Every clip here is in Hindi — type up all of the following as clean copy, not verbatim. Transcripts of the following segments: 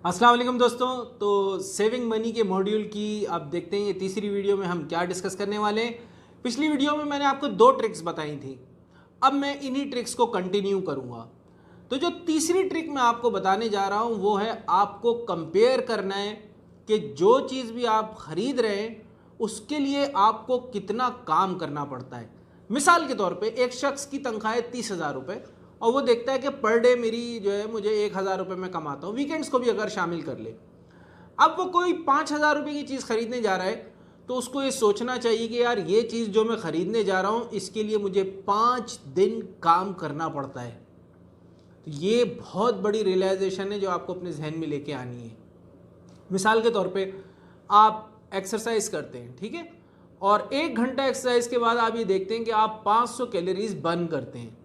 अस्सलाम वालेकुम दोस्तों। तो सेविंग मनी के मॉड्यूल की आप देखते हैं ये तीसरी वीडियो में हम क्या डिस्कस करने वाले हैं। पिछली वीडियो में मैंने आपको 2 ट्रिक्स बताई थी, अब मैं इन्हीं ट्रिक्स को कंटिन्यू करूंगा। तो जो तीसरी ट्रिक मैं आपको बताने जा रहा हूं वो है आपको कंपेयर करना है कि जो चीज़ भी आप खरीद रहे हैं उसके लिए आपको कितना काम करना पड़ता है। मिसाल के तौर पे एक शख्स की तनख्वाह है 30,000 रुपये और वो देखता है कि पर डे मेरी जो है मुझे 1,000 रुपये में कमाता हूँ, वीकेंड्स को भी अगर शामिल कर ले। अब वो कोई 5,000 रुपये की चीज़ खरीदने जा रहा है तो उसको ये सोचना चाहिए कि यार ये चीज़ जो मैं ख़रीदने जा रहा हूँ इसके लिए मुझे 5 दिन काम करना पड़ता है। तो ये बहुत बड़ी रियलाइजेशन है जो आपको अपने जहन में लेके आनी है। मिसाल के तौर पे आप एक्सरसाइज करते हैं, ठीक है, और 1 घंटा एक्सरसाइज के बाद आप ये देखते हैं कि आप 500 कैलोरीज बर्न करते हैं।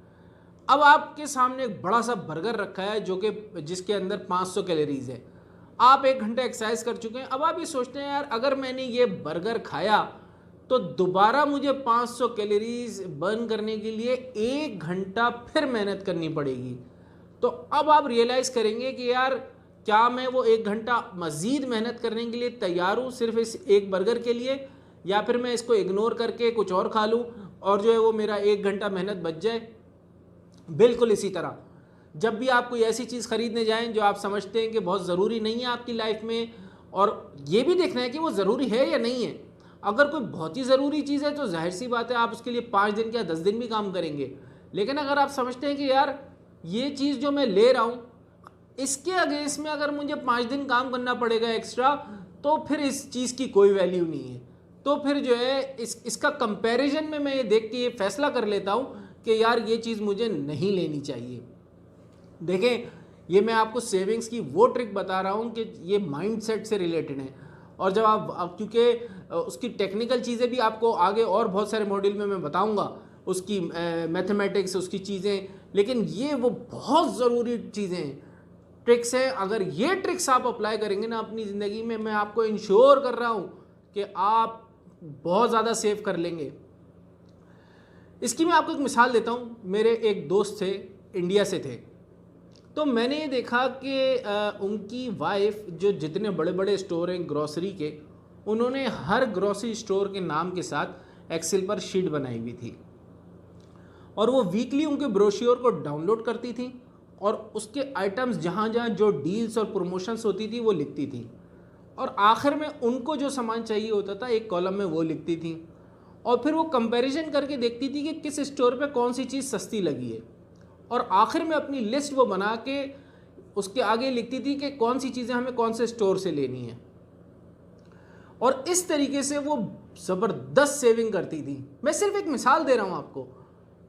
अब आपके सामने एक बड़ा सा बर्गर रखा है जो कि जिसके अंदर 500 कैलोरीज है। आप 1 घंटा एक्सरसाइज कर चुके हैं। अब आप ये सोचते हैं यार अगर मैंने ये बर्गर खाया तो दोबारा मुझे 500 कैलोरीज बर्न करने के लिए 1 घंटा फिर मेहनत करनी पड़ेगी। तो अब आप रियलाइज़ करेंगे कि यार क्या मैं वो 1 घंटा मज़ीद मेहनत करने के लिए तैयार हूँ सिर्फ इस एक बर्गर के लिए, या फिर मैं इसको इग्नोर करके कुछ और खा लूँ और जो है वो मेरा 1 घंटा मेहनत बच जाए। बिल्कुल इसी तरह जब भी आप कोई ऐसी चीज़ खरीदने जाएं जो आप समझते हैं कि बहुत ज़रूरी नहीं है आपकी लाइफ में, और ये भी देखना है कि वो ज़रूरी है या नहीं है। अगर कोई बहुत ही ज़रूरी चीज़ है तो जाहिर सी बात है आप उसके लिए 5 दिन या 10 दिन भी काम करेंगे। लेकिन अगर आप समझते हैं कि यार ये चीज़ जो मैं ले रहा हूँ इसके अगेंस्ट में अगर मुझे 5 दिन काम करना पड़ेगा एक्स्ट्रा, तो फिर इस चीज़ की कोई वैल्यू नहीं है। तो फिर जो है इसका कंपैरिजन में मैं ये देख के ये फैसला कर लेता हूँ कि यार ये चीज़ मुझे नहीं लेनी चाहिए। देखें, ये मैं आपको सेविंग्स की वो ट्रिक बता रहा हूँ कि ये माइंडसेट से रिलेटेड है। और जब आप क्योंकि उसकी टेक्निकल चीज़ें भी आपको आगे और बहुत सारे मॉड्यूल में मैं बताऊँगा, उसकी मैथमेटिक्स उसकी चीज़ें, लेकिन ये वो बहुत ज़रूरी चीज़ें हैं, ट्रिक्स हैं। अगर ये ट्रिक्स आप अप्लाई करेंगे ना अपनी ज़िंदगी में, मैं आपको इंश्योर कर रहा हूँ कि आप बहुत ज़्यादा सेव कर लेंगे। इसकी मैं आपको एक मिसाल देता हूँ। मेरे एक दोस्त थे, इंडिया से थे, तो मैंने ये देखा कि उनकी वाइफ जो जितने बड़े बड़े स्टोर हैं ग्रॉसरी के, उन्होंने हर ग्रॉसरी स्टोर के नाम के साथ एक्सेल पर शीट बनाई हुई थी और वो वीकली उनके ब्रोश्योर को डाउनलोड करती थी और उसके आइटम्स जहाँ जहाँ जो डील्स और प्रमोशंस होती थी वो लिखती थी, और आखिर में उनको जो सामान चाहिए होता था एक कॉलम में वो लिखती थी, और फिर वो कंपैरिजन करके देखती थी कि किस स्टोर पे कौन सी चीज़ सस्ती लगी है, और आखिर में अपनी लिस्ट वो बना के उसके आगे लिखती थी कि कौन सी चीज़ें हमें कौन से स्टोर से लेनी है। और इस तरीके से वो ज़बरदस्त सेविंग करती थी। मैं सिर्फ एक मिसाल दे रहा हूँ आपको।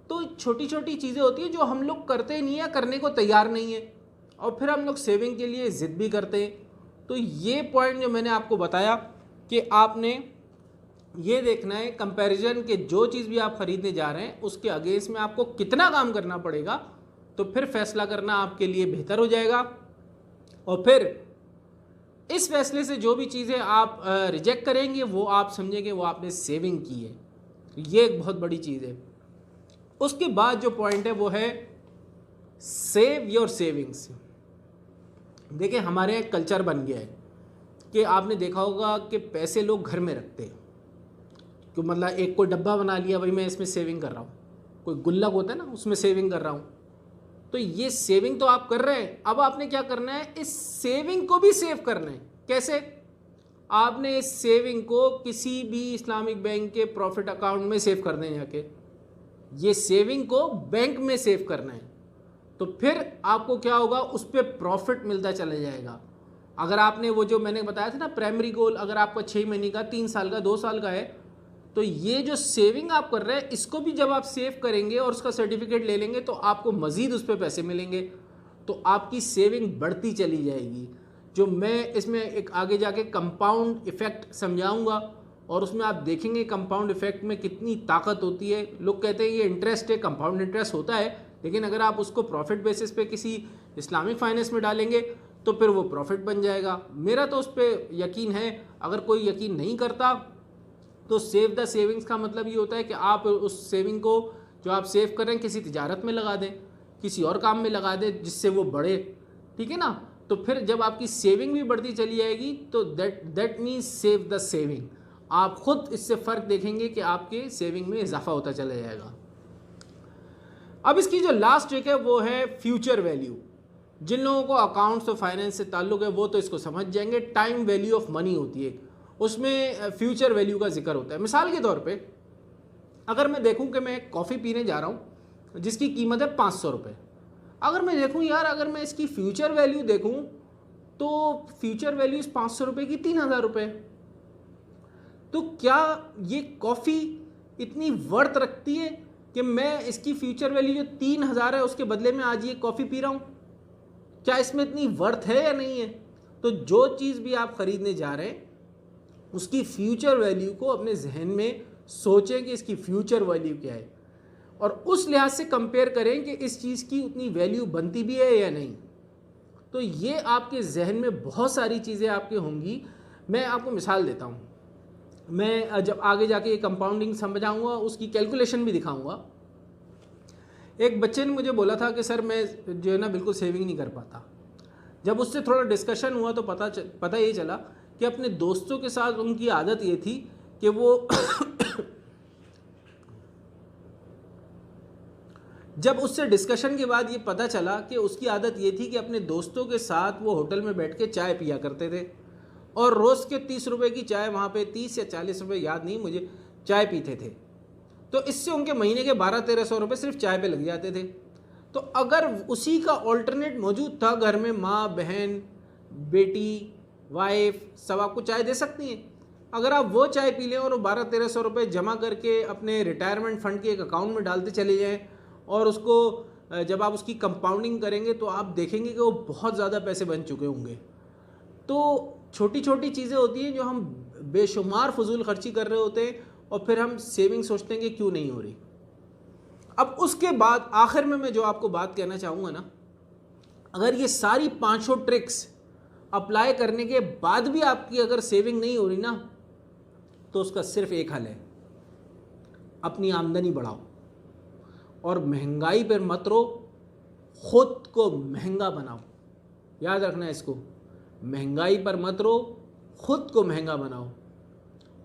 तो छोटी छोटी चीज़ें होती हैं जो हम लोग करते नहीं हैं, करने को तैयार नहीं है, और फिर हम लोग सेविंग के लिए ज़िद भी करते हैं। तो ये पॉइंट जो मैंने आपको बताया कि आपने ये देखना है कंपैरिजन के जो चीज़ भी आप खरीदने जा रहे हैं उसके अगेंस्ट में आपको कितना काम करना पड़ेगा, तो फिर फैसला करना आपके लिए बेहतर हो जाएगा। और फिर इस फैसले से जो भी चीज़ें आप रिजेक्ट करेंगे वो आप समझेंगे वो आपने सेविंग की है। ये एक बहुत बड़ी चीज़ है। उसके बाद जो पॉइंट है वो है सेव योर सेविंग्स। देखिए, हमारे यहाँ कल्चर बन गया है कि आपने देखा होगा कि पैसे लोग घर में रखते हैं, तो मतलब एक कोई डब्बा बना लिया, भाई मैं इसमें सेविंग कर रहा हूँ, कोई गुल्लक होता है ना उसमें सेविंग कर रहा हूँ। तो ये सेविंग तो आप कर रहे हैं, अब आपने क्या करना है, इस सेविंग को भी सेव करना है। कैसे? आपने इस सेविंग को किसी भी इस्लामिक बैंक के प्रॉफिट अकाउंट में सेव कर दें जाके, ये सेविंग को बैंक में सेव करना है। तो फिर आपको क्या होगा, उस पर प्रॉफिट मिलता चला जाएगा। अगर आपने वो जो मैंने बताया था ना प्राइमरी गोल, अगर आपका 6 महीने का, 3 साल का, 2 साल का है, तो ये जो सेविंग आप कर रहे हैं इसको भी जब आप सेव करेंगे और उसका सर्टिफिकेट ले लेंगे तो आपको मज़ीद उस पर पैसे मिलेंगे, तो आपकी सेविंग बढ़ती चली जाएगी। जो मैं इसमें एक आगे जाके कंपाउंड इफ़ेक्ट समझाऊंगा और उसमें आप देखेंगे कंपाउंड इफ़ेक्ट में कितनी ताकत होती है। लोग कहते हैं ये इंटरेस्ट है, कंपाउंड इंटरेस्ट होता है, लेकिन अगर आप उसको प्रॉफिट बेसिस पे किसी इस्लामिक फाइनेंस में डालेंगे तो फिर वो प्रॉफिट बन जाएगा। मेरा तो उस पर यकीन है। अगर कोई यकीन नहीं करता तो सेव द सेविंग्स का मतलब ये होता है कि आप उस सेविंग को जो आप सेव कर रहे हैं किसी तिजारत में लगा दें, किसी और काम में लगा दें जिससे वो बढ़े, ठीक है ना। तो फिर जब आपकी सेविंग भी बढ़ती चली जाएगी तो that means save the saving. आप खुद इससे फ़र्क देखेंगे कि आपके सेविंग में इजाफा होता चला जाएगा। अब इसकी जो लास्ट ट्रिक है वो है फ्यूचर वैल्यू। जिन लोगों को अकाउंट्स और फाइनेंस से ताल्लुक़ है वो तो इसको समझ जाएंगे। टाइम वैल्यू ऑफ मनी होती है, उसमें फ्यूचर वैल्यू का जिक्र होता है। मिसाल के तौर पे अगर मैं देखूं कि मैं कॉफ़ी पीने जा रहा हूं जिसकी कीमत है 500 रुपये, अगर मैं देखूं यार अगर मैं इसकी फ्यूचर वैल्यू देखूं तो फ्यूचर वैल्यू इस 500 रुपये की 3000 रुपये। तो क्या ये कॉफ़ी इतनी वर्थ रखती है कि मैं इसकी फ्यूचर वैल्यू जो 3000 है उसके बदले में आज ये कॉफ़ी पी रहा हूँ? क्या इसमें इतनी वर्थ है या नहीं है? तो जो चीज़ भी आप ख़रीदने जा रहे हैं उसकी फ्यूचर वैल्यू को अपने जहन में सोचें कि इसकी फ्यूचर वैल्यू क्या है, और उस लिहाज से कंपेयर करें कि इस चीज़ की उतनी वैल्यू बनती भी है या नहीं। तो ये आपके जहन में बहुत सारी चीज़ें आपके होंगी। मैं आपको मिसाल देता हूँ। मैं जब आगे जाके ये कंपाउंडिंग समझाऊंगा उसकी कैलकुलेशन भी दिखाऊंगा। एक बच्चे ने मुझे बोला था कि सर मैं जो है ना बिल्कुल सेविंग नहीं कर पाता। जब उससे थोड़ा डिस्कशन हुआ तो पता ये चला कि अपने दोस्तों के साथ उनकी आदत ये थी कि वो जब उससे डिस्कशन के बाद ये पता चला कि उसकी आदत ये थी कि अपने दोस्तों के साथ वो होटल में बैठ के चाय पिया करते थे और रोज़ के 30 रुपये की चाय वहाँ पे 30 या 40 रुपये याद नहीं मुझे चाय पीते थे। तो इससे उनके महीने के 1200-1300 रुपये सिर्फ चाय पे लग जाते थे। तो अगर उसी का ऑल्टरनेट मौजूद था घर में, माँ बहन बेटी वाइफ सब आपको चाय दे सकती हैं। अगर आप वो चाय पी लें और 1200-1300 रुपये जमा करके अपने रिटायरमेंट फ़ंड के एक अकाउंट में डालते चले जाएँ और उसको जब आप उसकी कंपाउंडिंग करेंगे तो आप देखेंगे कि वो बहुत ज़्यादा पैसे बन चुके होंगे। तो छोटी छोटी चीज़ें होती हैं जो हम बेशुमार फजूल खर्ची कर रहे होते हैं और फिर हम सेविंग सोचते हैं कि क्यों नहीं हो रही। अब उसके बाद आखिर में मैं जो आपको बात कहना चाहूँगा ना, अगर ये सारी 500 ट्रिक्स अप्लाई करने के बाद भी आपकी अगर सेविंग नहीं हो रही ना, तो उसका सिर्फ एक हल है, अपनी आमदनी बढ़ाओ और महंगाई पर मत रो, खुद को महंगा बनाओ। याद रखना है इसको, महंगाई पर मत रो, खुद को महंगा बनाओ।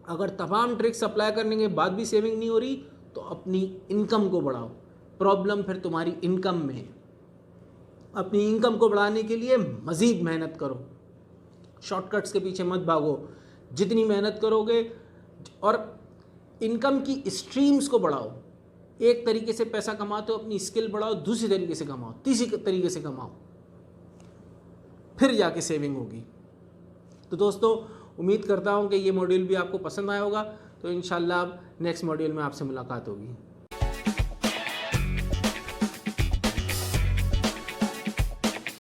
अगर तमाम ट्रिक्स अप्लाई करने के बाद भी सेविंग नहीं हो रही तो अपनी इनकम को बढ़ाओ। प्रॉब्लम फिर तुम्हारी इनकम में है। अपनी इनकम को बढ़ाने के लिए मज़ीद मेहनत करो, शॉर्टकट्स के पीछे मत भागो। जितनी मेहनत करोगे और इनकम की स्ट्रीम्स को बढ़ाओ। एक तरीके से पैसा कमाते हो, अपनी स्किल बढ़ाओ, दूसरी तरीके से कमाओ, तीसरी तरीके से कमाओ, फिर जाके सेविंग होगी। तो दोस्तों उम्मीद करता हूँ कि ये मॉड्यूल भी आपको पसंद आया होगा। तो इंशाल्लाह नेक्स्ट मॉड्यूल में आपसे मुलाकात होगी।